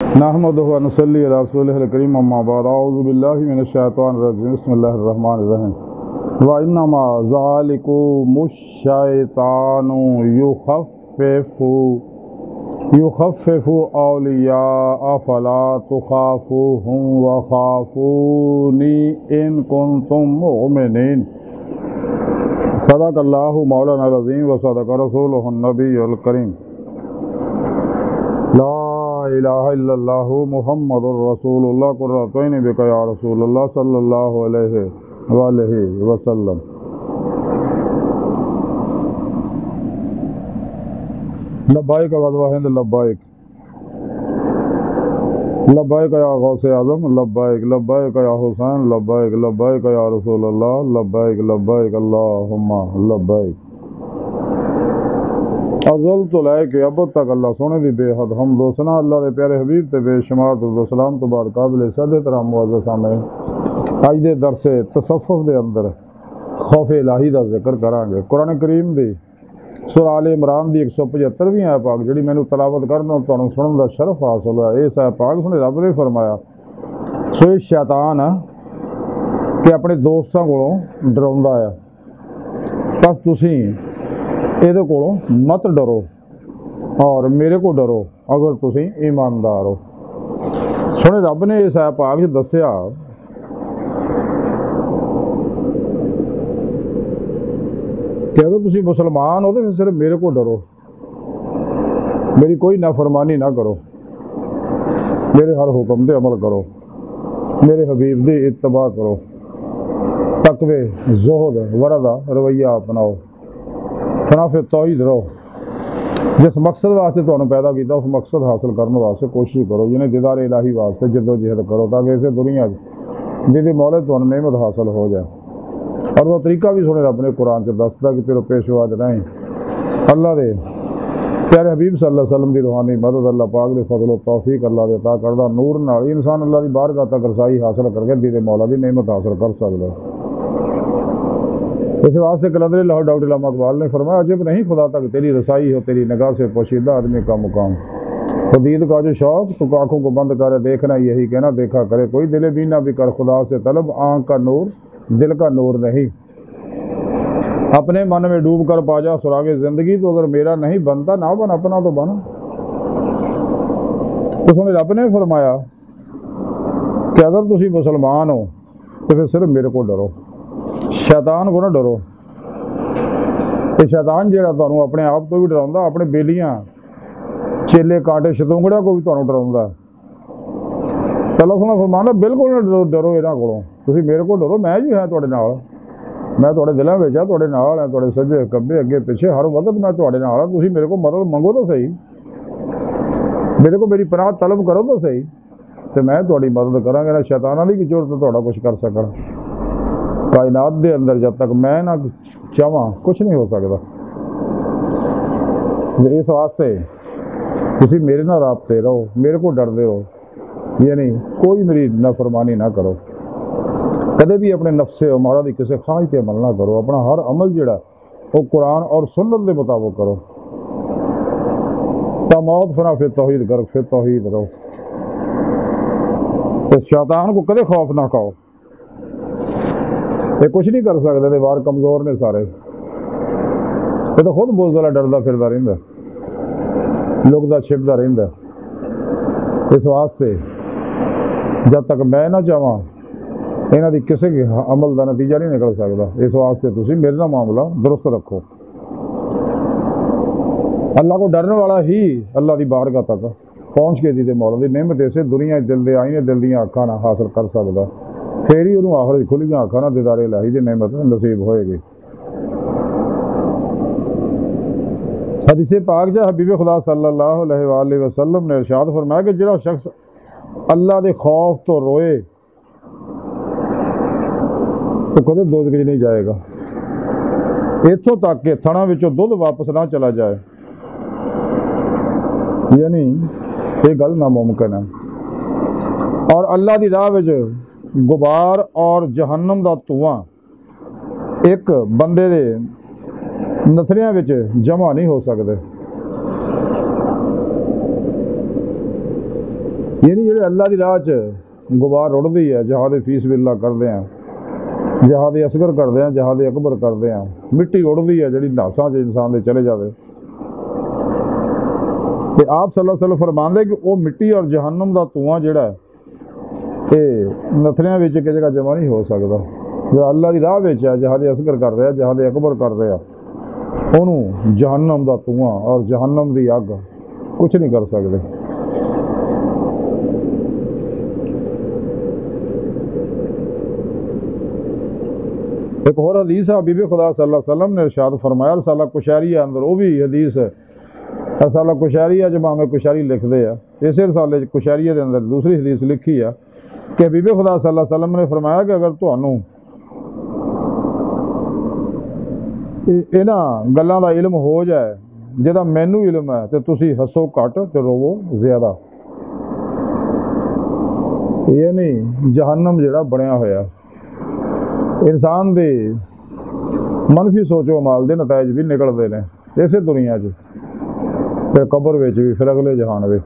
नहमदुहु व नसल्ली अला रसूलिहिल करीम अम्मा बाद अऊज़ु बिल्लाहि मिनश शैतानिर रजीम बिस्मिल्लाहिर रहमानिर रहीम व इन्नमा ज़ालिकुमुश शैतानु युखफ्फिफु औलिया फला तुखाफूहुम व खाफूनी इन कुंतुम मुमिनीन। सदक़ल्लाहु मौलाना अज़ीम व सदक़ रसूलुहुन नबियुल करीम। ला इलाहा इल्लल्लाहु मुहम्मदुर रसूलुल्लाह कुर्रतुन बिका या रसूलुल्लाह सल्लल्लाहु अलैहि वसल्लम। लब्बाइक वज़वा हिंद लब्बाइक लब्बाइक या गौसे आज़म लब्बाइक लब्बाइक या हुसैन लब्बाइक लब्बाइक या रसूलुल्लाह लब्बाइक लब्बाइक अल्लाहुम्मा लब्बाइक। अज़ल तो लैके अब तक अल्लाह सोने दी बेहद हम दोसना अल्लाह के प्यारे हबीब ते बेशुमार दुरूद-ओ-सलाम तो बाद काबिल इज़्ज़त तराम मुअज़्ज़ज़ सामईन, अज दे दरसे तसव्वुफ़ दे अंदर खौफ इलाही दा जिक्र करांगे। कुरान करीम दी सूरा आल इमरान दी 175वीं आयत पाक जिहड़ी मैनूं तलावत करना तुहानूं सुनन दा शरफ हासिल होया। इस आयत पाक सुने रब ने फरमाया, सो ये शैतान कि अपने दोस्तां कोलों डराउंदा है, बस तुसीं इहदे कोलों मत डरो और मेरे को डरो अगर तुसीं ईमानदार हो। सुने रब ने इस आयत पाक च दस्सिया कि अगर तुसीं मुसलमान हो तो फिर सिर्फ मेरे को डरो, मेरी कोई नाफरमानी ना करो, मेरे हर हुक्म दे अमल करो, मेरे हबीब दी इत्तबा करो, तकवे ज़ुहद वरदा रवैया अपनाओ, खिलाफ़े तौहीद रहो। जिस मकसद वास्ते तुहानूं पैदा किया उस मकसद हासिल करने वास्ते कोशिश करो, जिन्हें दीदार इलाही वास्ते जद्दोजहद करो ताकि इस दुनिया जिहदी मौले तुहानूं नेमत हासिल हो जाए। और वह तरीका भी सुने रब ने कुरान से दसदा कि तेरे पेशवा नहीं अल्लाह दे प्यारे हबीब सल्लल्लाहु अलैहि वसल्लम की रूहानी मदद अल्लाह पाक दे फजल व तौफीक अल्लाह दे अता करदा नूर नाल इंसान अल्लाह की बारगाह तक रसाई हासिल करके दीदे मौला की नेमत हासिल कर सकदा। इस वास्ते कलंदर लाहौर डॉक्टर इल्लामा इकबाल ने फरमाया, अजब नहीं खुदा तक तेरी रसाई हो, तेरी निगाह से पोशीदा आदमी का मुकाम, खुदीद का जो शौक तो आँखों को बंद करे देखना यही कहना देखा करे, कोई दिले बीना भी कर खुदा से तलब, आँख का नूर दिल का नूर नहीं, अपने मन में डूब कर पा जा सुरागे जिंदगी, तो अगर मेरा नहीं बनता ना बन अपना तो बन। तो सुने रब ने फरमाया कि अगर तुसी मुसलमान हो तो फिर सिर्फ मेरे को डरो, शैतान को ना डरो। ये शैतान जिहड़ा तुहानूं अपने आप तो भी डराउंदा, अपने बेलियां चेले कांटे शतुंगड़ा को भी तुहानूं डराउंदा। चलो सुनो फरमाना बिल्कुल ना डरो इन्हां कोलों, तुसीं मेरे को डरो, मैं जी हां तुहाडे नाल, मैं तुहाडे दिलां विच आ, तुहाडे नाल है, तुहाडे सज्जे खब्बे अगे पिछे हर वक्त मैं तुहाडे नाल हां। तुसीं मेरे को मदद मंगो तो सही, मेरे को मेरी पनाह तलब करो तो सही, तो मैं तुहाडी मदद करांगा। ना शैतानां दी की जरूरत तुहाडा कुछ कर सकण, कायनात दे अंदर जब तक मैं ना चाहां कुछ नहीं हो सकता। इस वास्ते तुसीं मेरे नाल राबते रहो, मेरे को डरदे रहो, यानी कोई मेरी नाफरमानी ना करो, कदे भी अपने नफ्से अमारा दी किसी ख्वाहिश पे अमल ना करो, अपना हर अमल जिहड़ा वो कुरान और सुन्नत के मुताबिक करो। ता मौत फना फिर तौहीद कर, फिर तौहीद रहो। तो शैतान को कदे खौफ ना खाओ, ये कुछ नहीं कर सकते, ये वार कमज़ोर ने सारे, ये तो खुद बुज़दिला डरदा फिरदा रहिंदा, लुकदा छिपदा रहिंदा। इस वास्ते जब तक मैं ना चाहां इन्हां दी किसी अमल का नतीजा नहीं निकल सकता। इस वास्ते तुसीं मेरे नाल मामला दुरुस्त रखो। अल्लाह को डरने वाला ही अल्लाह की बारगाह तक पहुँच के दीदे मौला की नेमत इसे दुनिया दिल दे आईने दिल दियां अखां नाल हासिल कर सकदा, फिर ही उन्होंने आखिर खुलियां अखां नाल दीदारे इलाही दी नेमत नसीब होएगी। हदीसे पाक जा हबीब खुदा सल्लल्लाहु अलैहि वसल्लम ने इरशाद फरमाया कि जिहड़ा शख्स अल्लाह के खौफ तो रोए तो कदे दोज़ख च नहीं जाएगा, इत्थों तक कि थणा विचों दुध वापस ना चला जाए, यानी ये गल नामुमकिन है। और अल्लाह की राह विच गुबार और जहन्नम का धुआं एक बंदे दे नथरियां विच जमा नहीं हो सकते। ये नहीं जो अल्लाह की राह च गुबार रुड़ती है, जहाद फीस बिल्ला करते हैं, जहाद असगर करते हैं, जहाद अकबर करते हैं, मिट्टी उड़ती है जी नासा च इंसान के चले जाए। तो आप सल्लल्लाहु अलैहि वसल्लम फरमाते कि वो मिट्टी और जहन्नम का धुआं जोड़ा ये नथरियां एक जगह जमा नहीं हो सकता। जो अल्लाह की राह है, जहाद असगर कर रहा, जहाद अकबर कर रहा, उन्होंने जहन्नम का धुआं और जहन्नम की अग कुछ नहीं कर सकते। एक और हदीस है, बीबी खुदा सल्लल्लाहु अलैहि वसल्लम ने इरशाद फरमाया, रसाला कुशैरिया अंदर वो भी हदीस है, रसाला कुशैरिया जमाम कुशैरी लिखते हैं, इस रसाले कुशैरिया के अंदर दूसरी हदीस लिखी है कि बीबी खुदा सल्लल्लाहु अलैहि वसल्लम ने फरमाया कि अगर तुहानू इन्हां गल्लां दा इल्म हो जाए जिहदा मैनू इल्म है, तो तुसी हसो घट ते रोवो ज़्यादा। ये नहीं जहन्नम जिहड़ा बनया होया इंसान दे मनफी सोचो माल दे नतायज भी निकलते हैं इसे दुनिया च, फिर कबर विच भी, फिर अगले जहान में।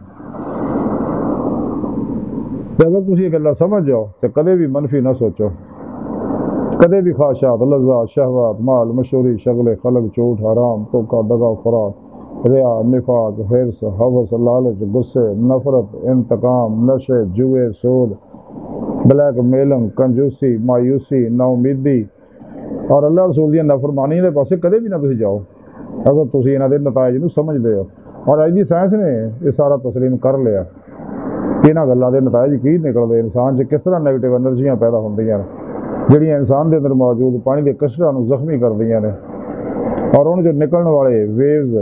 अगर तुम ये गल्लां समझ जाओ तो कदे भी मनफी ना सोचो, कदे भी ख्वाहिशात, लज्जात, शहवात, माल, मशहूरी, शगले, खलक, झूठ, हराम, धोखा, दगा, फराड, रिया, निफाक, हिर्स, हवस, लालच, गुस्से, नफरत, इंतकाम, नशे, जुए, सूद, ब्लैक मेलिंग, कंजूसी, मायूसी, नाउमीदी और अल्लाह रसूल दी नफरमानी के पासे कदे भी ना तुम जाओ, अगर तुम इन्हां दे नतायज नूं समझते हो। और अज की साइंस ने यह सारा तस्लीम कर लिया कि इन्हां गल्लां दे नतायज की निकलते, इंसान च किस तरह नैगेटिव एनर्जियां पैदा होंदियां ने जिहड़ियां इंसान के अंदर मौजूद पानी के कशरां नूं जख्मी करदियां ने, और उन्हें जो निकलने वाले वेव्स,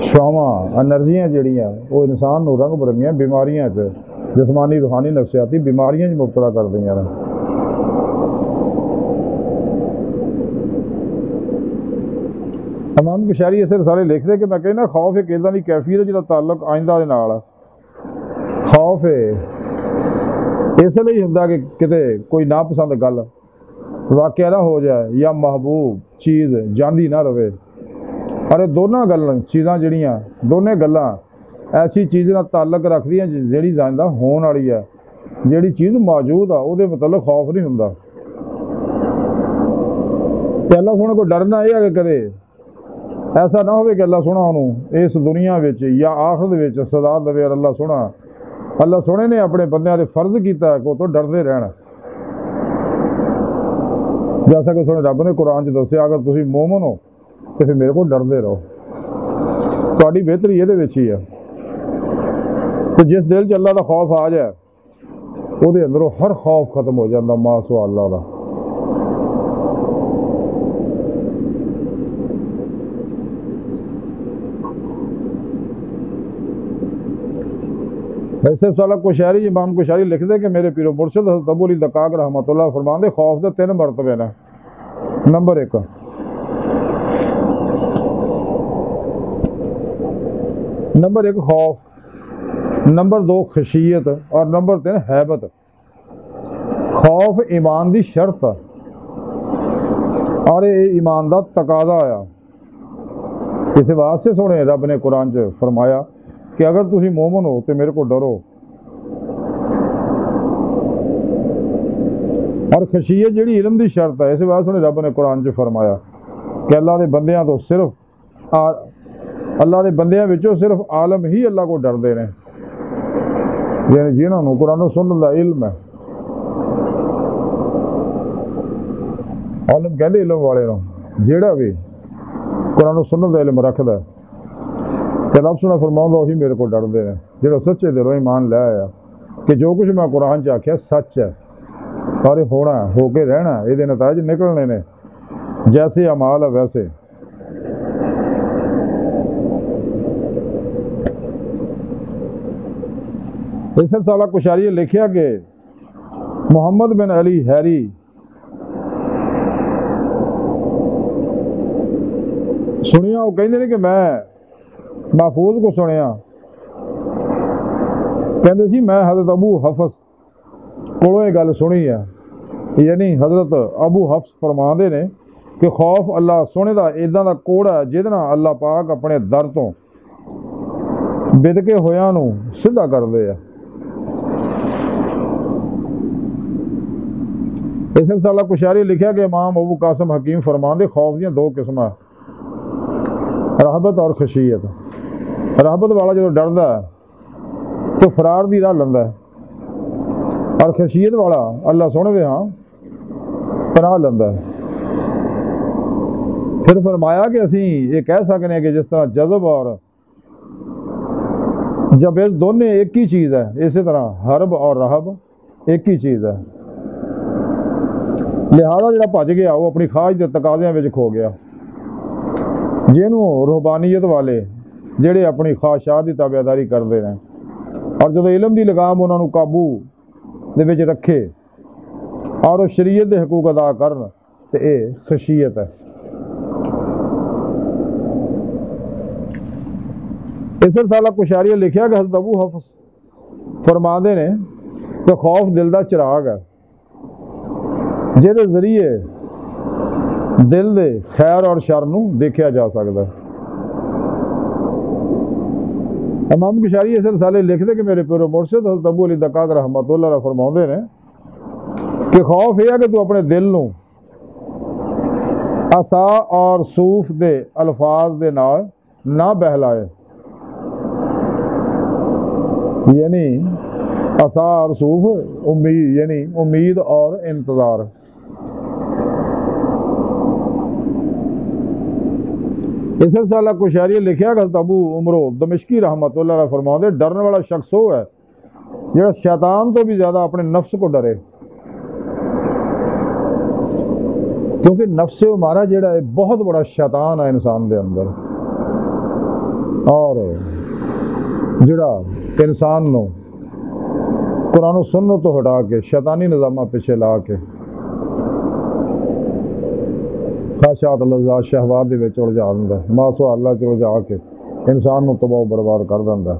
छावां, एनर्जियां जिहड़ियां वो इंसान नूं रंग बरंगियां बीमारियां च, जिसमानी रूहानी नफसियाती बीमारियां मुबतला कर दियां ने। इमाम कुशैरी इस रसाले लिखते कि मैं कहना खौफ एक इदां दी कैफियत जिहदा ताल्लुक आइंदा दे नाल है। खौफ इसलिए होंदा कि किते कोई नापसंद गल वाकया ना हो जाए या महबूब चीज़ जांदी ना रहे। और दोनों गल्लां चीज़ां जिहड़ियां दोनें गल्लां ऐसी चीज़ नाल ताल्लुक रखदियां जिहड़ी जांदा होण वाली है, जिहड़ी चीज़ मौजूद आ उहदे मतलब खौफ नहीं हुंदा। ते अल्लाह सोहणे को डरना यह है कि कदे ऐसा ना हो कि अल्लाह सोहना उहनूं इस दुनिया विच या आखिरत विच सदा देवे। और अल्लाह सोहणे ने अपने बंदियां दे फर्ज कीता है कि तो डरदे रहना। जैसा कि सोहणे रब ने कुरान च दस्सिया, अगर तुसीं मोमन हो तो फिर मेरे को डरदे रहो, तुहाडी बेहतरी इहदे विच ही है। तो जिस दिल च अल्लाह का खौफ आ जाए उहदे अंदरों हर खौफ खत्म हो जाता मा सुआ अल्लाह दा। ऐसे साला कुशैरी इमाम कुशैरी लिखते कि मेरे पीरो मुर्शद हज़रत अबू अली दकाक रहमतुल्लाह फरमाते खौफ के 3 मरतबे ने। नंबर 1 खौफ, नंबर 2 खशियत और नंबर 3 हैबत। खौफ ईमान की शर्त है और ये ईमान का तकाजा आया। इस वास्ते सोने रब ने कुरान च फरमाया कि अगर तुम मोमन हो तो मेरे को डरो। और खशियत जिहड़ी इल्म की शर्त है, इस वास्ते सोने रब ने कुरान च फरमाया कि अल्लाह के बंदियां तो सिर्फ अल्लाह के बंदियां विचों सिर्फ आलम ही अल्लाह को डरते हैं, यानी जिन्होंने कुरान सुनने का इल्म है। आलम कहते इल्म वाले जिहड़ा भी कुरान सुनने का इल्म रखता है तो रब सोहना फरमाउंदा उही मेरे को डरते हैं, जो सच्चे दिलों ईमान लै आया कि जो कुछ मैं कुरान च आख्या सच है और होना होके रहना, ये नतायज निकलने ने, जैसे अमाल है वैसे। इस साला कुशारी लिखिया कि मुहम्मद बिन अली हैरी सुनिया, वो कहते हैं कि मैं महफूज को सुनिया, कहते सी मैं हज़रत अबू हफ्स कोलों ये गल सुनी है, यानी हज़रत अबू हफ्स फरमाते ने कि खौफ अल्लाह सोने का इदां दा कोड़ है जिहदे नाल अल्लाह पाक अपने दर तो बिदके होयां नूं सीधा करदे आ। इस रसाला कुशारी लिखा कि इमाम अबू कासिम हकीम फरमांदे खौफ दी दो किस्म है, रहबत और खशियत। रहबत वाला जो डरदा है तो फरार दी राह लंदा है, और खशियत वाला अल्लाह सोने दे हाँ पनाह लंदा है। फिर फरमाया कि असी ये कह सकते हैं कि जिस तरह जज़ब और जबेज़ दोनों एक ही चीज़ है, इसी तरह हरब और रहब एक ही चीज़ है। लिहाजा जो भज गया वो अपनी खाज के तकाज़ियां में खो गया। जिन्हों रूहबानीयत वाले जेड़े अपनी ख्वाहिशात की ताबेदारी करते हैं और जो इलम की लगाम उन्होंने काबू दे विच रखे और वो शरीयत के हकूक अदा करन, तो ये खशियत है। इस रसाला कुशारिया लिखा कि हज़रत अबू हफ्स फरमाते ने कि खौफ दिल का चिराग है, जिहदे जरिए दिल दे खैर और शर नूं देखा जा सकता है। इमाम कुशारी इस रसाले लिखते कि मेरे प्यारे मुर्शिद हज़रत अबू अली दक्काक रहमतुल्लाह अलैह फरमाते ने कि खौफ यह है कि तू अपने दिल नूं असा और सूफ दे अल्फाज दे नाल ना बहलाए, यानी असा और सूफ उम्मीद यानी उम्मीद और इंतज़ार। इस रसाला कुशारी लिखा कि अबू उमरो दमिश्की रहमतुल्लाह अलैह फरमाते डरने वाला शख्स वो है जो शैतान तो भी ज़्यादा अपने नफ्स को डरे, क्योंकि नफ्स हमारा जोड़ा है बहुत बड़ा शैतान है इंसान के अंदर, और जोड़ा इंसान को कुरान सुन्नत तो हटा के शैतानी निज़ामा पीछे ला के ख्वाहिशात लज़्ज़ात शहवात दे विच उलझा दिंदा, मासो अल्लाह च उलझा के इंसान को तबाह बर्बाद कर दिंदा।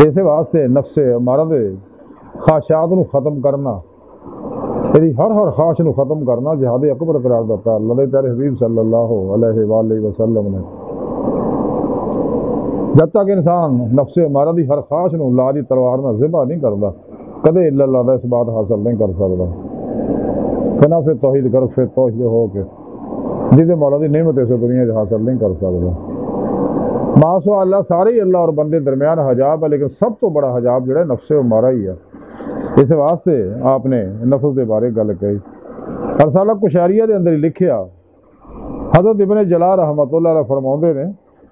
इस वास्ते नफ्से हमारा दे ख्वाहिशात को ख़त्म करना, यदि हर ख्वाहिश को ख़त्म करना जिहाद अकबर करार दिता अल्लाह के प्यारे हबीब सल्लल्लाहु अलैहि वसल्लम ने। जब तक इंसान नफ्से हमारा दी हर ख्वाहिश को ला दी तलवार में ज़िबा नहीं करता, कदे अल्लाह का इस बात हासिल नहीं कर सकता। बिना फिर तौहीद कर फिर तौहीद हो के जिसे मौला की नेमत इस दुनिया हासिल नहीं कर सकता। मासो अल्लाह सारे ही अल्लाह और बंदे दरमियान हजाब है, लेकिन सब तो बड़ा हजाब जो है नफ्से हमारा ही है। इस वास्ते आपने नफ्स के बारे गल कही। रसाला कुशारिया के अंदर ही लिखिया हज़रत इब्ने जलाल रहमतुल्लाह अलैह फरमाते ने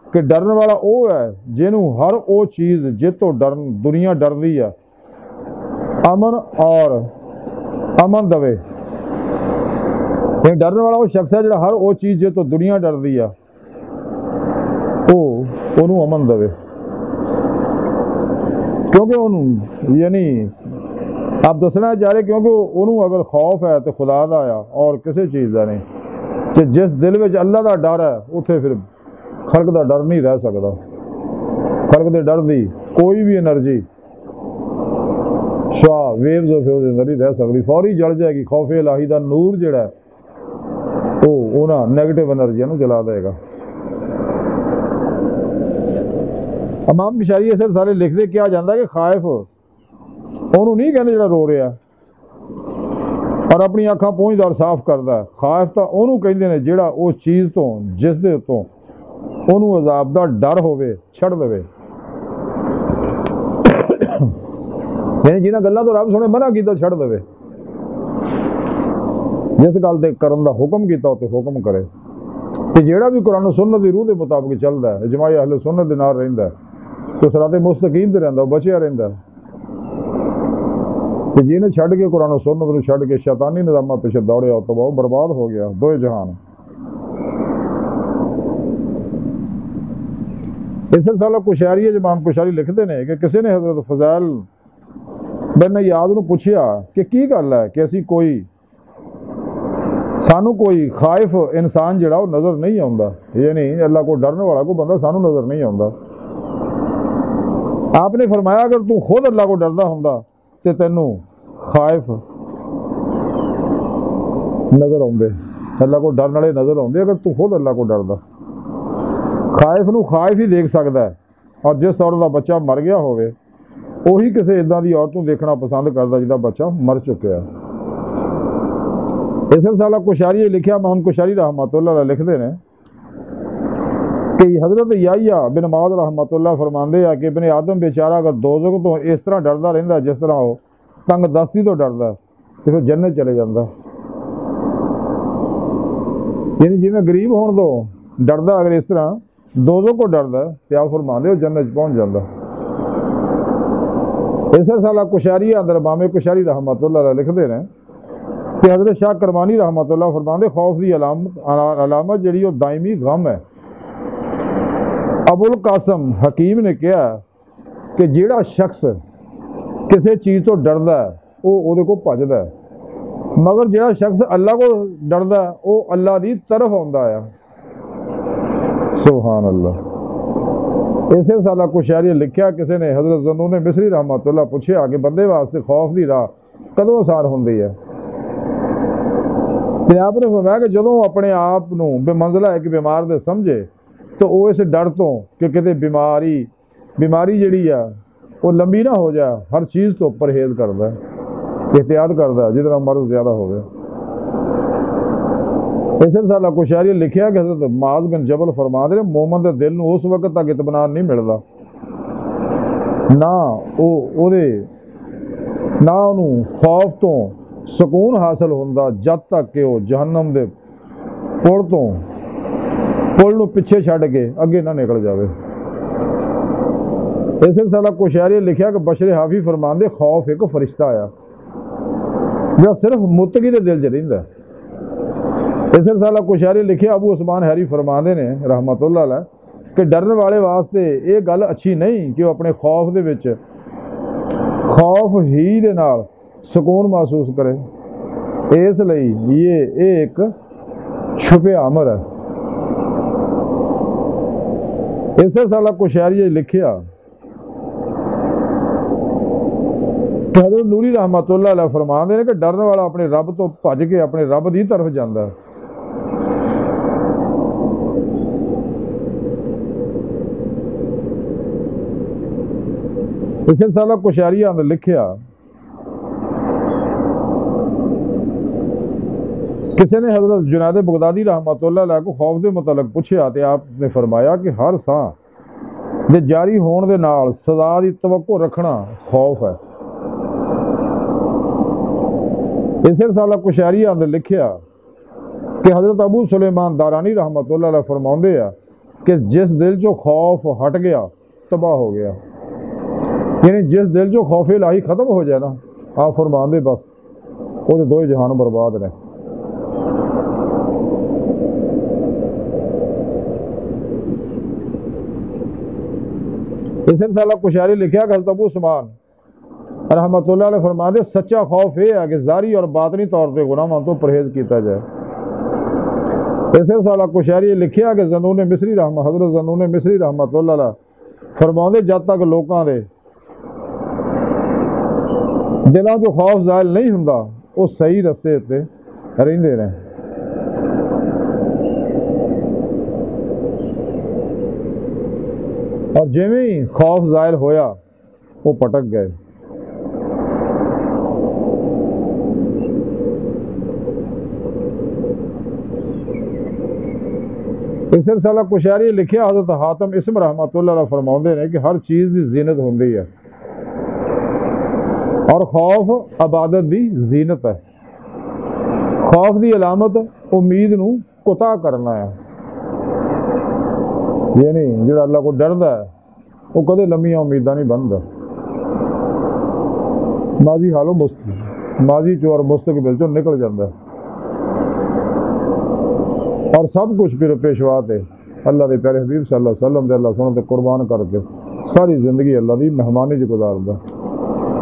कि डरन वाला वो है जिन्हों हर वो चीज़ जितो डरन दुनिया डरदी है अमन और अमन दवे। डरने वाला वो शख्स है जो हर वो चीज़ जो तो दुनिया डरदी है वो अमन दवे, क्योंकि उन्होंने यानी आप दसना चाह रहे क्योंकि उन्होंने अगर खौफ है तो खुदा का आया और किसी चीज़ का नहीं, कि जिस दिल में अल्लाह का डर है उत्थे फिर खल्क का डर नहीं रह सकता। खल्क के डर की कोई भी एनर्जी शाह वेव्स ऑफ अंदर नहीं रह सकती, फौरी जल जाएगी। खौफ इलाही का नूर जिहड़ा वो उन्होंने नैगेटिव एनर्जियां नूं जला देगा। इमाम कुशारी इस सारे लिखते किया जाता है कि खाइफ उन्होंने नहीं कहते जो रो रहा और अपनी अखां पहुँचदा और साफ करता है। खाइफ तो उन्होंने कहते हैं जिहड़ा वो चीज़ तो जिस दे उत्तों उन्होंने अजाब का डर होवे छड़ देवे, यानी जिन्हां गल्लां तो रब सोने मना किया छड़ देवे, जिस गल ते करन दा हुक्म किया उत्ते हुक्म करे। तो जिहड़ा भी कुरान सुन्नत की रूह के मुताबिक चलता है इजमाई अहले सुन्नत दे नाल रहिंदा है तो सिराते मुस्तकीम ते रहिंदा बचिया रहिंदा। तो जिन्हें छड़ के कुरान सुन्नत नूं छड़ के शैतानी निज़ामा पिछे दौड़िया तो बहुत बर्बाद हो गया दो जहान। इस रसाला कुशारी इमाम कुशारी लिखते हैं कि किसी ने हज़रत फज़ैल बिन याद नूं पुछया कि की गल है कि असी कोई सानू कोई खाइफ इंसान जिहड़ा वो नज़र नहीं आता, यानी अल्लाह को डरने वाला कोई बंदा सानू नज़र नहीं आता। आपने फरमाया अगर तू खुद अल्लाह को डरदा हुंदा ते तैनू खाइफ नज़र आउंदे, अल्लाह को डरन वाले नज़र आउंदे अगर तू खुद अल्लाह को डरदा। खाइफ नूं खाइफ ही देख सकता है, और जिस औरत का बच्चा मर गया होवे उही किसी इदां दी औरत नूं देखना पसंद करता जिहदा बच्चा मर चुकिया। इस रसाला कुशारी लिखा मोहम्मद कुशारी रहमतुल्लाह लिखते हैं कि हज़रत याहिया बिन मौद रहमतुल्लाह फरमाते हैं कि इब्ने आदम बेचारा अगर दोज़ख तो इस तरह डरता रहिंदा जिस तरह वो तंग दस्ती तो डरदा तो फिर जन्नत चले जाता। यानी जिवें गरीब होने तो डरदा अगर इस तरह दोज़ख को डरदा तो आप फरमाते हो जन्नत पहुँच जाता। इस रसाला कुशारी अंदर इमाम कुशारी रहमतुल्लाह लिखते हैं कि हज़रत शाह करमानी रहमतुल्लाह फरमाते खौफ की अलामत जिहड़ी वो दायमी गम है। अबुल कासम हकीम ने कहा कि जिहड़ा शख्स किसी चीज़ तो डरदा है वो उहदे को भजदा है, मगर जिहड़ा शख्स अल्लाह को डरदा है वो अल्लाह की तरफ आउंदा है। सुभान अल्लाह। इसे साला कुशारी लिखा किसी ने हज़रत ज़न्नून मिस्री रहमतुल्लाह पूछा कि बंदे वास्ते खौफ की राह कदों आसान होंदी है तो आपने फरमाया कि जदों अपने आप नूं बेमंज़ला है कि बीमार दे समझे तो वो इस डर तो कि किते बीमारी जिहड़ी आ वो लंबी ना हो जाए हर चीज़ तो परहेज़ करदा एहतियात करदा जितना मर्ज ज़्यादा हो गया। इस साला कुशारी लिखा कि हज़रत मुआज़ बिन जबल फरमाते हैं मोमन के दिल नूं उस वक्त तक इत्मीनान नहीं मिलता ना उन्होंने खौफ तो सुकून हासिल होंदा जब तक कि वो जहन्नम के पुल नूं पिछे छड्ड के अगे ना निकल जाए। इस साला कुशारी लिखा कि बशर हाफी फरमाते खौफ एक फरिश्ता आया जो सिर्फ मुतकी के दिल च रहिंदा। इस साला कुशारी लिखे अबू उस्मान हैरी फरमाते ने रहमतुल्लाह अलैह कि डरन वाले वास्ते ये गल अच्छी नहीं कि वो अपने खौफ दे विच खौफ ही दे नाल सुकून महसूस करे, इसलिए ये एक छुपे अमर है। इस साला कुशारी लिखा कि हज़रत नूरी रहमतुल्लाह अलैह फरमाते हैं कि डरन वाला अपने रब तो भज के अपने रब की तरफ जाता है। इस साला कुशारी अंदर लिखा किसी ने हज़रत जुनैद बगदादी रहमतुल्लाह अलैह को खौफ के मुतलक पूछा तो आपने फरमाया कि हर सांह दे जारी होने दे नाल सज़ा की तवक्को रखना खौफ है। इस साला कुशारी अंदर लिखा कि हज़रत अबू सुलेमान दारानी रहमतुल्लाह अलैह फरमाते हैं कि जिस दिल चो खौफ हट गया तबाह हो गया। यानी जिस दिल चो खौफ इलाही खत्म हो जाए ना आप फरमाते बस वो दो ही जहान बर्बाद ने। इस साला कुशारी लिखा कि हज़रत अबू उस्मान रहमतुल्लाह अलैह फरमाते सच्चा खौफ यह है कि ज़ारी और बातनी तौर पर गुनाहों तो परहेज किया जाए। इस साला कुशारी लिखा कि ज़न्नून मिस्री हज़रत ज़न्नून मिस्री रहमतुल्लाह अलैह फरमाते जब तक लोगों के दिलों जो खौफ ज़ाहिल नहीं हुंदा वो सही रस्ते ते रहिंदे ने। और जिवें ही खौफ ज़ाहिर होया वो पटक गए। इस साला कुशारी लिखा हज़रत हातम इस्म रहमतुल्लाह अलैह फरमाते हैं कि हर चीज़ की जीनत होंदी है और खौफ इबादत की जीनत है। खौफ की अलामत उम्मीद नूं कुता करना है। यानी जो अल्लाह को डरदा है वो कदे लम्मियां उम्मीदा नहीं बनता। माजी हालो माजी चो और मुस्तकबिल चो निकल जाता है और सब कुछ फिर पेशवा थे अल्लाह के प्यारे हबीब सल्लल्लाहु अलैहि वसल्लम दे अल्लाह सुन ते कुर्बान करके सारी जिंदगी अल्लाह की मेहमानी च गुजारदा,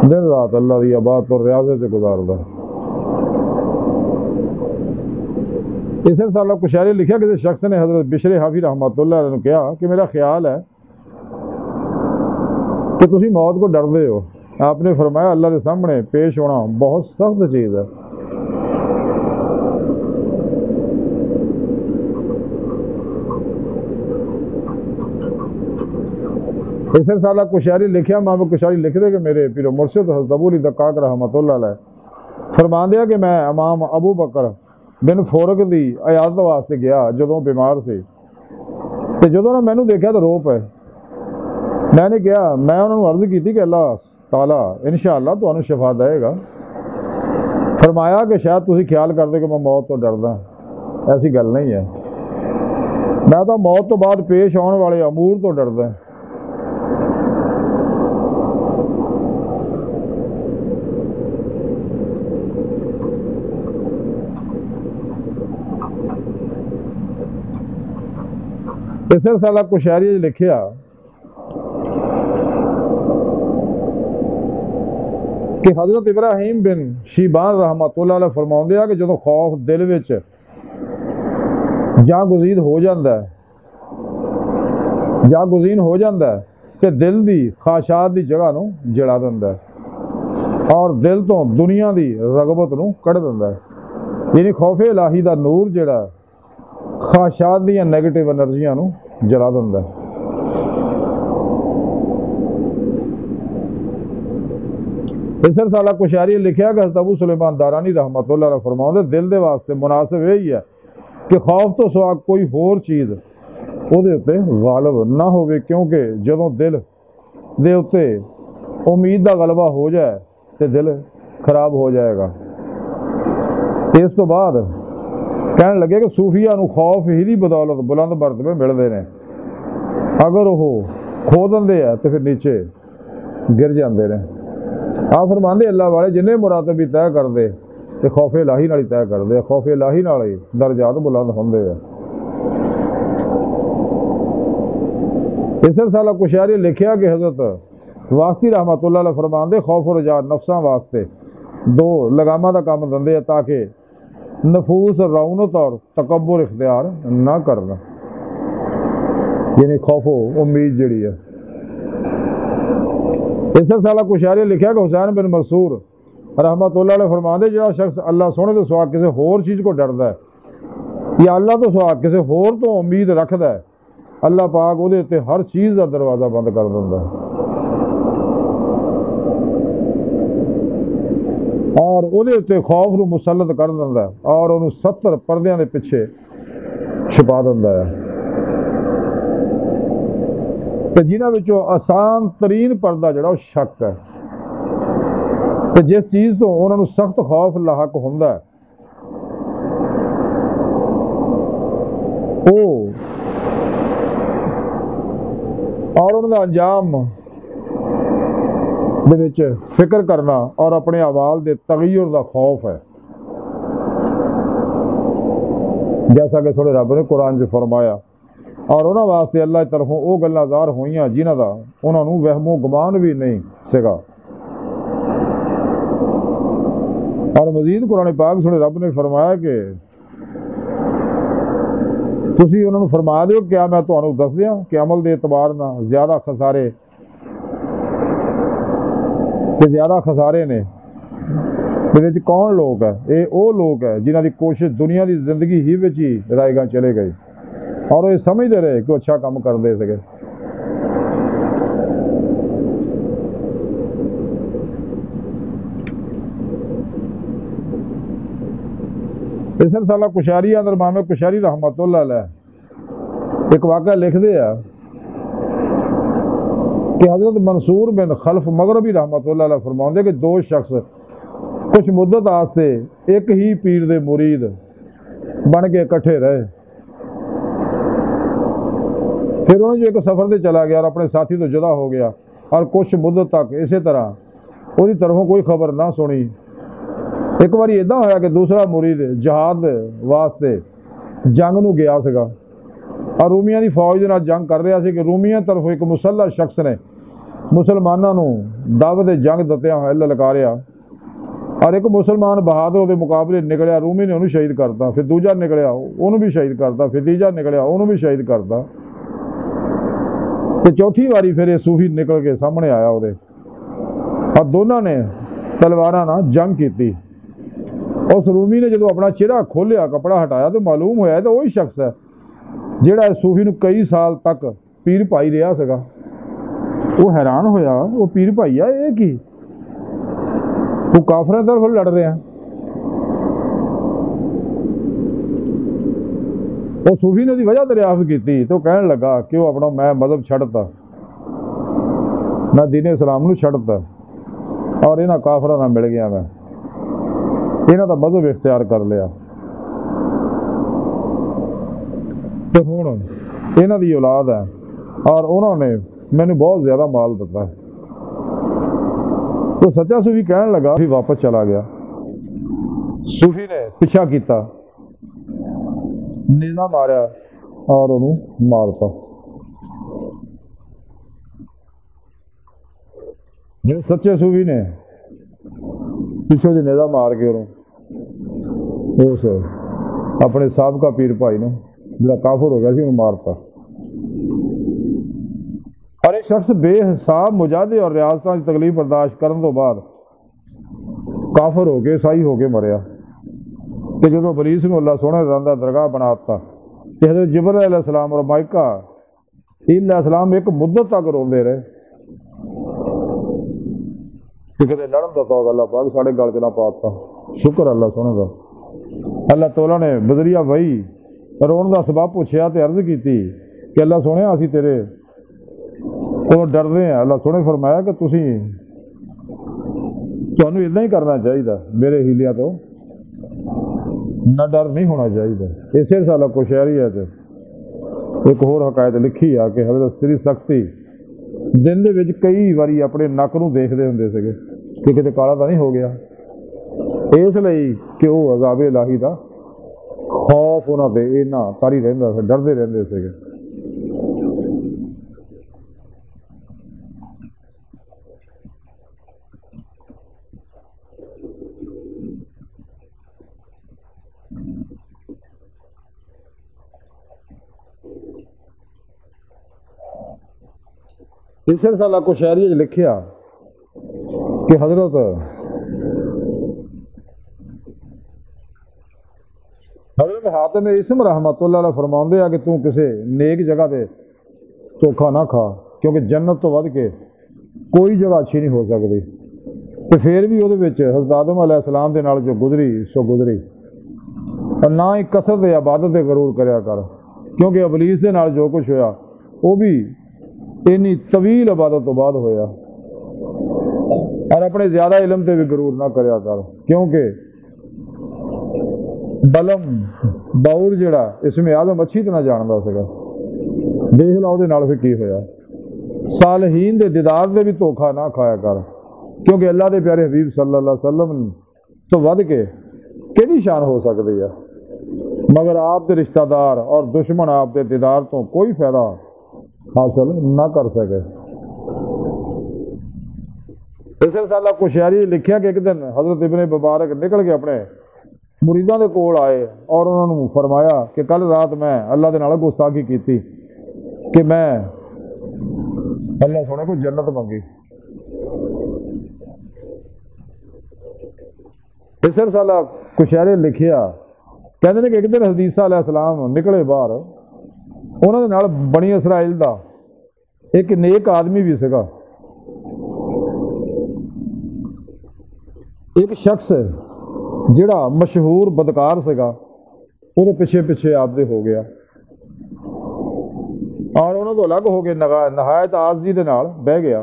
दिन रात अल्लाह की इबादत और रियाजत च गुजारदा। इस साला कुशारी लिखा किसी शख्स ने हज़रत बिशर हाफी रहमतुल्लाह अलैह ने कहा कि मेरा ख्याल है कि तुसी मौत को डरते हो। आपने फरमाया अल्लाह के सामने पेश होना बहुत सख्त चीज़ है। इस साला कुशारी लिखा मामा कुशारी लिख दे कि मेरे पीरो मुर्शिद हज़रत अबू अली दक्काक रहमतुल्लाह अलैह फरमाते हैं कि मैं इमाम अबू बकर बिन फोरक की इजाजत वास्ते गया जदों बीमार से, तो जदों ना मैनू देखा तो रो पे। मैंने कहा, मैं उन्होंने अर्ज की कि अल्लाह ताला इंशाअल्लाह तुहानू शिफा देगा। फरमाया कि शायद तुम ख्याल करते कि मैं मौत तो डरदा, ऐसी गल नहीं है। मैं तो मौत तो बाद पेश आने वाले अमूर तो डरदा। इस रसाला कुशैरी लिखिया कि हज़रत इब्राहिम बिन शीबान रहमतुल्लाह अलैह फरमाउंदे आ कि जदों खौफ दिल विच जागुज़ीन हो जाता है, जागुज़ीन हो जाता है तो दिल की ख्वाहिशात की जगह नूं जला दिंदा है और दिल तो दुनिया की रगबत नूं कढ़ दिंदा है। यानी खौफे इलाही का नूर जिहड़ा ख्वाहिशात दी नैगेटिव एनर्जियां नूं जला दिंदा है। इस रसाला कुशैरी लिखा कि हज़रत अबू सुलेमान दारानी रहमतुल्लाह अलैह फरमाउंदे दिल दे वास्ते मुनासिब यही है कि खौफ तो सिवा कोई होर चीज़ उहदे उत्ते गालिब ना होवे, क्योंकि जदों दिल दे उत्ते उम्मीद का गलबा हो जाए तो दिल खराब हो जाएगा। इस तो बाद कहन लगे कि सूफिया नूं खौफ ही दी बदौलत बुलंद मरतबे मिलते हैं, अगर वो खो दिंदे आ तो फिर नीचे गिर जाते हैं। आप फरमाते अल्लाह वाले जिन्हें मुरातब भी तय करते तो खौफे इलाही नाल ही तय करते, खौफे इलाही नाल ही दर्जात बुलंद होंदे आ। इस रसाला कुशैरी लिखिया कि हज़रत वासी रहमतुल्लाह अलैह फरमाते खौफ और रजा नफ्सां वास्ते दो लगामां दा काम दिंदे ताकि नफूस रौनत और तकब्बुर इख्तियार ना करना। यानी खौफो उम्मीद जिहड़ी है। इस रसाला कुशैरी लिखा कि हुसैन बिन मंसूर रहमतुल्लाह अलैह फरमाते जिहड़ा शख्स अल्लाह सोहणे तो सिवा किसी होर चीज़ को डरदा है या अल्लाह तो सिवा किसी होर तो उम्मीद रखदा है, अल्लाह पाक उहदे उत्ते हर चीज़ का दरवाज़ा बंद कर दिंदा है और उहदे उत्ते खौफ नूं मुसलत कर दिंदा है और उहनूं 70 परदियां दे पिछे छुपा दिंदा है। तो जिन्हां विचों आसान तरीन पर्दा जिहड़ा वो शक है, तो जिस चीज़ तो उन्होंने सख्त खौफ लाहक हुंदा है वो और उनका अंजाम दे विच फिक्र करना और अपने अवाल के तगय्युर का खौफ है। जैसा कि थोड़े रब ने कुरान च फरमाया और उन्होंने वास्ते अल्लाह की तरफों वो गल्लां ज़ाहिर होईयां जिन्हां दा उन्होंने वहमो गुमान भी नहीं सीगा। और मजीद कुरान पाक थोड़े रब ने फरमाया कि तुसी उन्होंने फरमा दो क्या मैं तुहानू दस दियां कि अमल के एतबार नाल ज़्यादा खसारे ते ज़्यादा खसारे ने दे विच कौन लोग है? ये वो लोग है जिन्हां दी कोशिश दुनिया की जिंदगी ही विच ही रायगा चले गए और ये समझते रहे कि अच्छा काम करते थे। इस रसाला कुशैरी अंदर इमाम कुशैरी रहमतुल्लाह अलैह एक वाक़या लिखते हैं कि हज़रत मंसूर बिन खल्फ मगरबी रहमतुल्लाह अलैह फरमाते कि दो शख्स कुछ मुद्दत आस्ते एक ही पीर दे मुरीद बन के इकट्ठे रहे। फिर उन्हें जो एक सफ़र से चला गया और अपने साथी तो जुदा हो गया और कुछ मुद्दत तक इसी तरह उसकी तरफों कोई खबर ना सुनी। एक बार इदा होया कि दूसरा मुरीद जहाद वास्ते जंग नूं गया सीगा और रूमिया की फौज के नाल जंग कर रहा सी कि रूमिया तरफों एक मुसल्ला शख्स ने मुसलमानों नूं दावत जंग दित्तियां होए ललकारिया और एक मुसलमान बहादुर उसके मुकाबले निकलिया, रूमी ने उन्होंने शहीद करता, फिर दूजा निकलिया उन्होंने भी शहीद करता, फिर तीजा निकलिया उन्होंने भी शहीद करता। तो चौथी बारी फिर ये सूफी निकल के सामने आया वो और दोनों ने तलवारां नाल जंग की। उस रूमी ने जो अपना चेहरा खोलिया कपड़ा हटाया तो मालूम होया तो वही शख्स है जिहड़ा सूफी नूं कई साल तक पीर भाई रहा सीगा। वो हैरान होया, वो पीर भाई आ ये की तू काफिरां तरफ लड़ रहा। वो सूफी ने उसकी वजह दरियाफ्त की तो कहने लगा कि वो अपना मैं मजहब छड़ता, मैं दीन इस्लाम नूं छड़ता और इन्हां काफरां नाल मिल गया, मैं इन्हां दा मजहब इख्तियार कर लिया। तो हुण इन्हां दी औलाद है और उन्होंने मैनू बहुत ज़्यादा माल दिता है। तो सच्चा सूफी कहने लगा, फिर वापस चला गया। सूफी ने पीछा किया, नेज़ा मारिया और उन्होंने मारता। जो सच्चे सूफी ने पिछों जी नेज़ा मार के उन्होंने उस अपने साबका पीर भाई ने जो काफिर हो गया सी उन्होंने मारता। और एक शख्स बेहिसाब मुजाहिदे और रियासतां की तकलीफ बर्दाश्त करने तो बाद काफिर हो के ईसाई हो के मरिया। कि जो बरीस नूं अल्लाह सोहणे रंग दा दरगाह बनाता तो हज़रत जिब्राइल अलैहिस्सलाम और माइका अलैहिस्सलाम एक मुद्दत तक रोंदे रहे कि किते लड़न दा तौक अल्लाह पाक साढ़े गल च ना पाता। शुक्र अल्लाह सोहणे दा। अल्लाह तौला ने बजरिया वही रोन का सबब पूछया तो अर्ज की कि अल्लाह सोहणे असीं तेरे को डरदे हैं। अल्लाह सोहणे फरमाया कि तुहानूं इदां ही करना चाहिए, मेरे हीलिया तो ना डर नहीं होना चाहिए। इसे साल कुशैरी है एक होर हकायत लिखी आ कि हज़रत श्री सख्ती दिन दे विच कई बारी अपने नक नूं देखदे हुंदे सीगे कि किते काला तो नहीं हो गया, इसलिए कि वो अज़ाबे इलाही दा खौफ उन्हां ते इन्ना तारी रहिंदा सी, डरदे रहिंदे सीगे। इस साल कुशैरी लिखिया कि हज़रत हातिम इसम रहमतुल्लाह अलैह फरमाउंदे आ कि तू किसी नेक जगह से धोखा ना खा, क्योंकि जन्नत तो वध के कोई जगह अच्छी नहीं हो सकती। तो फिर भी वो हज़रत आदम अलैहिस्सलाम दे नाल जो गुजरी सो गुजरी, और ना ही कसरत इबादत गरूर करया कर, क्योंकि अबलीस दे नाल जो कुछ होया वो भी इन्नी तवील इबादत तो बाद होया। और अपने ज़्यादा इलम से भी गरूर ना करया कर, क्योंकि बलम बाउर जिहड़ा इसमें आदम अच्छी तरह जानता सीगा। देख ला उहदे नाल फिर की होया। सालहीन दे दीदार से भी धोखा ना खाया कर, क्योंकि अल्लाह के प्यारे हबीब सल्लल्लाहु अलैहि वसल्लम तो वध के किहदी शान हो सकती है। मगर आप दे रिश्तेदार और दुश्मन आप दे दीदार तो कोई फायदा हासिल ना कर सके। इस साल कुशैरी लिखिया कि एक दिन हज़रत इब्ने मुबारक निकल के अपने मुरीदां दे कोल आए और उन्होंने फरमाया कि कल रात मैं अल्लाह दे नाल गुस्ताखी की कि मैं अल्लाह सोहणे को जन्नत मंगी। इस साल कुशैरी लिखिया कहते हैं कि एक दिन हदीसा अलैहिस्सलाम निकले बाहर, उन्होंने नाल बनी इसराइल का एक नेक आदमी भी सीगा। एक शख्स जिहड़ा मशहूर बदकार सीगा वो पिछे पिछे आपदे हो गया और उन्होंने तो अलग हो गए नहायत आज़ी दे नाल बह गया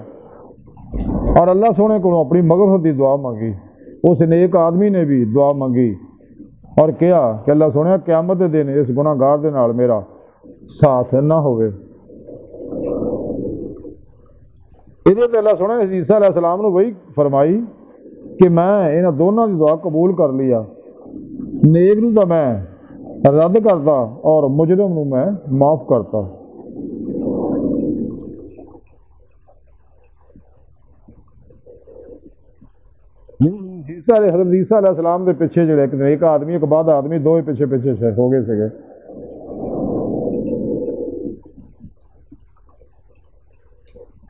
और अल्लाह सोहणे कोलों अपनी मगफरत की दुआ मंगी। उस नेक आदमी ने भी दुआ मंगी और कहा कि अल्लाह सोहणे क़यामत के दिन इस गुनाहगार दे नाल मेरा साथ ना होवे। इहदे ते अल्लाह सोहणे ने ईसा अलैहिस्सलाम नूं वही फरमाई कि मैं इन्हां दोनों की दुआ कबूल कर लिया, नेक नूं तां मैं रद्द करता और मुजरिम नूं मैं माफ़ करता। हज़रत ईसा अलैहिस्सलाम के पिछे जो एक आदमी एक बाद आदमी दो ही पिछे पिछे हो गए थे।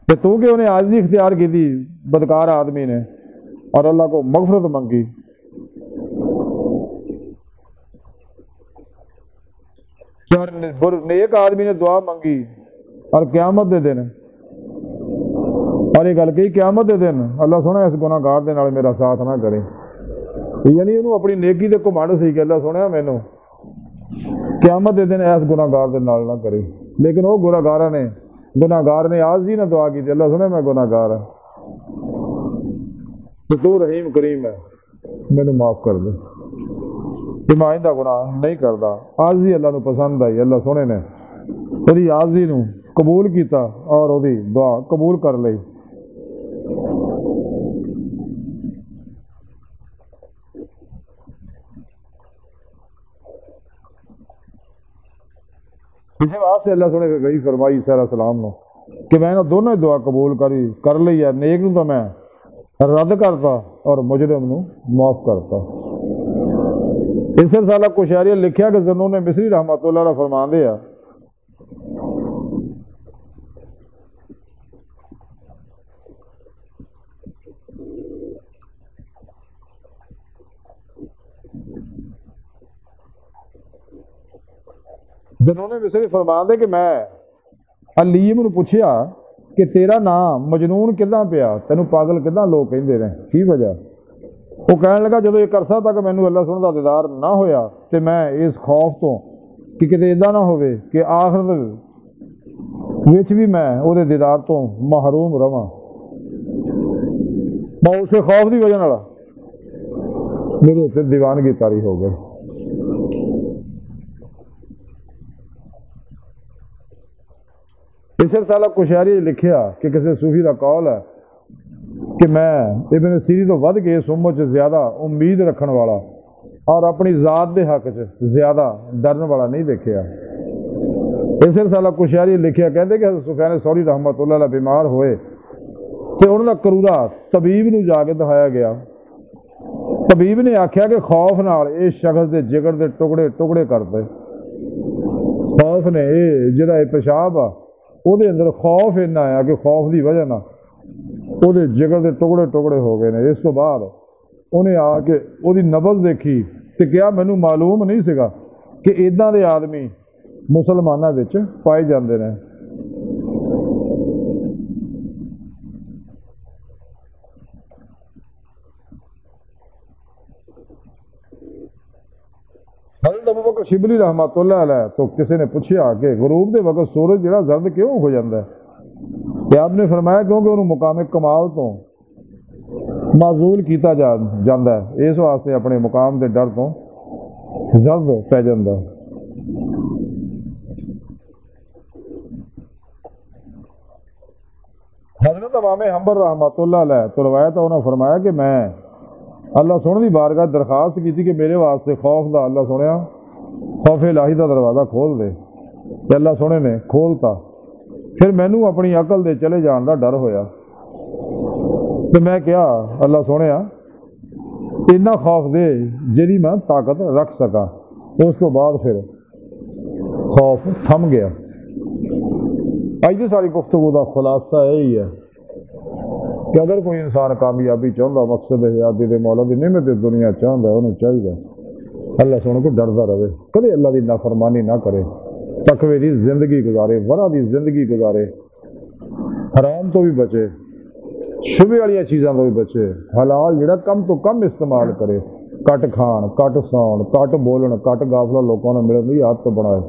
तू कि उन्हें आज़ी इख्तियार की थी बदकार आदमी ने और अल्लाह को मगफरत मंगी। नेक आदमी ने दुआ मंगी और क़यामत के दिन और ये गल कही क़यामत के दिन अल्लाह सोहना इस गुनाहगार दे नाल मेरा साथ ना करे। यानी उन्होंने अपनी नेकी के घुमंड सी कि अल्लाह सोहना मैनू क़यामत के दिन ऐस गुनाहगार के नाल ना करे। लेकिन वो गुनाहगार ने आज ही ना दुआ की, अल्लाह सुने मैं गुनाहगार हाँ तो तू रहीम करीम है, मैनू माफ़ कर दे। कि मैं आइंदा गुनाह नहीं करता। आज़ी अल्लाह नू पसंद आई, अल्लाह सोने ने ਉਹਦੀ आज़ी नू कबूल किया और ਉਹਦੀ दुआ कबूल कर ली। इस वास्ते अल्लाह सोने वही फरमाई ईसा सलाम कि मैं दोनों दुआ कबूल कर ली है। नेक नू तो मैं रद्द करता और मुजरिम नू माफ़ करता। इस रसाला कुशैरिया लिखा कि ज़न्नून मिस्री रहमतुल्लाह अलैह फरमाते हैं ज़न्नून मिस्री फरमाते कि मैं अलीम नू पूछया कि तेरा नाम मजनून किदां पिया, तेनू पागल किदां लोग कहते हैं, की वजह? वो कह लगा जो एक अरसा तक मैनू अल्लाह सुन का दीदार ना होया तो मैं इस खौफ तो कि किते इदा ना हो कि आखिरत विच भी मैं वो दीदार तो महरूम रवां। मैं उस खौफ की वजह नाल मेरे उत्ते दीवानगी तारी हो गई। इस रसाला कुशैरी लिखिया कि किसी सूफी का कौल है कि मैं इब्न सीरी तो वध के इस उम्मत च ज़्यादा उम्मीद रखने वाला और अपनी ज़ात के हक च ज़्यादा डरन वाला नहीं देखा। इस रसाला कुशैरी लिखिया कहते कि सुफियान सौरी रहमतुल्लाह अलैह बीमार होए तो उन्होंने करूरा तबीब नू जाके दिखाया गया। तबीब ने आख्या कि खौफ नाल इस शख्स के जिगर के टुकड़े टुकड़े करते। खौफ ने जिहड़ा पेशाब आ ਉਹਦੇ अंदर खौफ इन्ना आया कि खौफ की वजह ना ਉਹਦੇ जिगर के टुकड़े टुकड़े हो गए ने। इस तो बाद उन्हें आके ਉਹਦੀ नबज़ देखी तो क्या मैनू मालूम नहीं सीगा कि इदां दे आदमी मुसलमानों विच पाए जाते हैं। हज़रत अबू बकर शिबली रहमतुल्लाह अलैह तो किसी ने पूछा कि गरूब के वक्त सूरज जरा जर्द क्यों हो जाता है? तो आपने फरमाया क्योंकि उन्होंने मुकाम कमाल तो माजूल किया जाता है, इस वास्ते अपने मुकाम के डर तो जर्द पै जाता है। हज़रत इमाम हंबल रहमतुल्लाह अलैह तो रवायत उन्होंने फरमाया कि मैं अल्लाह सोने की बारगाह दरखास्त की कि मेरे वास्ते खौफ का अल्लाह सुनिया खौफ इलाही का दरवाज़ा खोल दे। तो अल्लाह सोने ने खोलता। फिर मैनू अपनी अकल दे चले जाने का डर होया तो मैं क्या अल्लाह सोने इन्ना खौफ दे जिहदी मैं ताकत रख सका। उस तो बाद फिर खौफ थम गया। अज की सारी गुफ्तगू का खुलासा यही है कि अगर कोई इंसान कामयाबी चाहता, मकसद हयाती के मौला की नियमत दुनिया चाहता है, उन्हें चाहिए अल्लाह सोने को डरता रहे, कदे अल्लाह की नाफरमानी ना करे, तकवे की जिंदगी गुजारे, वरा की जिंदगी गुजारे, हराम तो भी बचे, शुबे वाली चीज़ों तो भी बचे, हलाल जिहड़ा कम तो कम इस्तेमाल करे, घट खाण, घट सौण, घट बोलन, घट गाफला लोगों ने मिलने की आदत बनाए,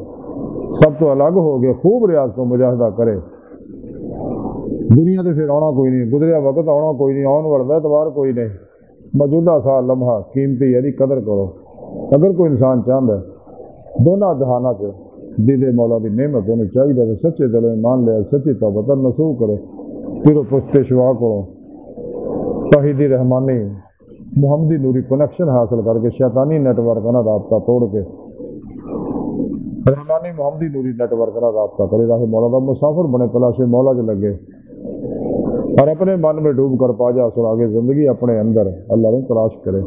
सब तो अलग हो गए, खूब रियाज को मुजाहिदा करे। दुनिया तो फिर आना कोई नहीं, गुजरिया वक्त आना कोई नहीं, आने वाला एतबार कोई नहीं, मौजूदा सा लम्हा कीमती है, कदर करो। अगर कोई इंसान चाहता है दोनों जहाना च दिले मौला की नेमत उन्हें चाहिए तो सच्चे दिलों मान लिया, सच्ची तौबत नसूह करो, फिर पेशवा करो, तौहीदी रहमानी मुहम्मदी नूरी कनेक्शन हासिल करके शैतानी नेटवर्क ना राबता तोड़ के रहमानी मुहम्मदी नूरी नेटवर्क ना राबता करे, राह मौला का मुसाफिर बने, तलाशे मौला के लगे और अपने मन में डूब कर पा जा सुरागे जिंदगी अपने अंदर अल्लाह ने तलाश करे।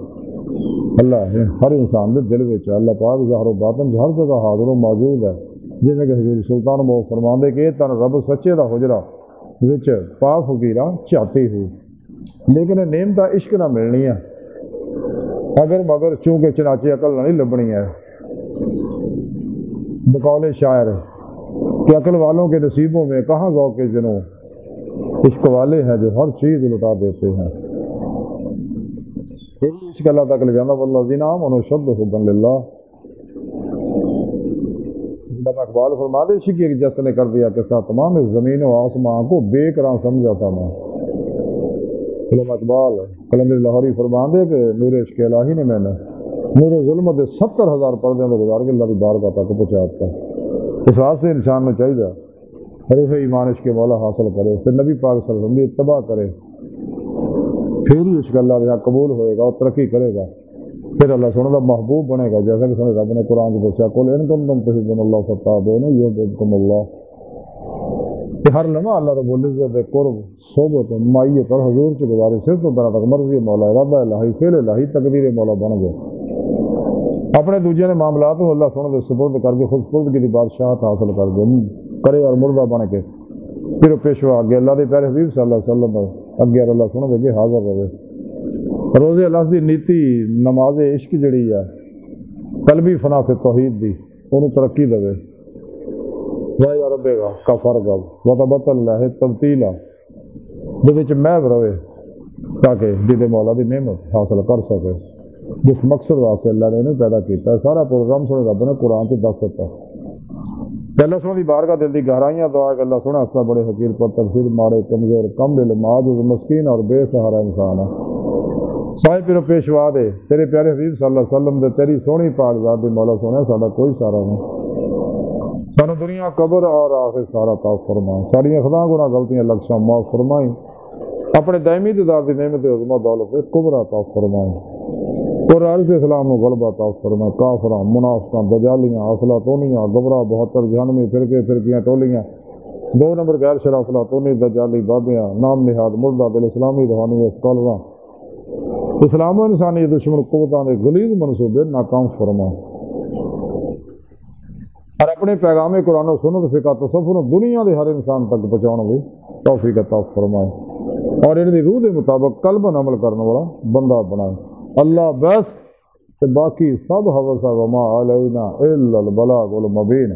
अल्लाह हर इंसान के दिल में अल्लाह पाक ज़ाहिर बातन हर जगह हाजिर मौजूद है। जिन्हें कि हजूर सुल्तान मोह फरमाते कि तन रब सच्चे का हुजरा विच पा फकीरा चाहती हुई, लेकिन नेमत इश्क ना मिलनी है, अगर मगर चूंकि चनाचे अकल ना नहीं लभनी है। बकौले शायर कि अकल वालों के नसीबों में कहाँ ज़ौक़ के जिनों, इश्क वाले हैं जो हर चीज़ लुटा देते हैं। यही इश्क अल्लाह तक ले जाना, वल्लज़ीना आमनू अशद्दु हुब्बन लिल्लाह। अल्लामा इकबाल फरमाते इश्क एक जस्त ने कर दिया कि साथ तमाम इस ज़मीन और आसमां को बेकरां समझा था मैं। अल्लामा इकबाल कलंदर लाहौरी फरमाते कि नूर इश्क इलाही ने मैंने नूर ज़ुल्मत 70,000 पर्दे में गुजार के अल्लाह की बारगाह तक पहुँचाता। इस वास्ते इंसान में चाहिए रूह ईमान इश्क मौला हासिल करे, फिर नबी पाक सल्लल्लाहु अलैहि वसल्लम की इत्तबा करे, फिर ही इश्क अल्लाह के यहाँ कबूल होएगा और तरक्की करेगा, फिर अल्लाह सोने का महबूब बनेगा। जैसा कि सुने रब ने कुरान में दसिया कुल इन कुंतुम तुहिब्बूनल्लाह फत्तबिऊनी युहब्बिबकुमुल्लाह। हर लम्हा अल्लाह रब्बुल इज्जत दे कुर्ब सोबत मायत और हुजूर च गुजारे सिर्फ तो बना तक मर्जी मौला इरादा इलाही फेल इलाही तकदीर मौला बन गए। अपने दूजे ने मामलात को अल्लाह सोने के सुपुर्द करके खुद सुपुर्दगी की बादशाहत हासिल कर गए करे और मुर्दा बन के फिर पेशवा अगे अल्लाह के प्यारे हबीब सल्लल्लाहु अलैहि वसल्लम अगे अल्लाह सोने अगे हाजिर रहे। रोज़े अल्लाह की नीति नमाज इश्क जड़ी है कलबी फना फिर तौहीद दी उन्होंने तरक्की देवे वाह रबेगा का फर्क वतबतल है तब्तीला दे महब रहे ताकि जिदे मौला की नेमत हासिल कर सके जिस मकसद वास्ते अल्लाह ने इन्हें पैदा किया। सारा प्रोग्राम सोने रब ने कुरान से दस दिता। अल्लाह सोने की बारगाह दिल की गहराइयां दुआ कि अल्लाह सोने हस्ता बड़े हकीर पर तफसील मारे कमजोर कम दिल माजिज़ मस्कीन और बेसहारा इंसान है। साहिब पिरो पेशवा दे तेरे प्यारे हबीब सल्लल्लाहु अलैहि वसल्लम दे तेरी सोहनी पाक ज़ात दे मौला सोने साडा कोई सारा नहीं। सानू दुनिया कब्र और आखिर सारा ताफ फरमा। साड़ियाँ खदा गुनाह गलतियाँ लक्ष्यां माफ फरमाई। अपने दायमी दीदार की नेमत उज़्मा दौलत कुबरा ताफ फरमाई और अर्ज़ इस्लाम को गलबा ताफ फरमाई। काफरा मुनाफिकां दजालियाँ अफलातूनियाँ गबरा 72 जहनमी फिरके फिरकियाँ टोलियाँ 2 नंबर गैर शरा अफलातूनी दजाली बाबियाँ नाम निहाद मुर्दा दिल इस्लामी रूहानी स्कॉलरां इस्लाम इंसानी दुश्मन कुव्वतां दे गलीज़ मनसूबे नाकाम फरमा और अपने पैगाम कुरान और सुन्नत फिक़ह तसव्वुफ़ दुनिया के हर इंसान तक पहुँचाने की तौफीक अता फरमाए और इनकी रूह के मुताबिक कल्बन अमल करने वाला बंदा बनाए। अल्लाह बस ते बाकी सब हवसा वमा अलैना इल्लल बलागुल मुबीन।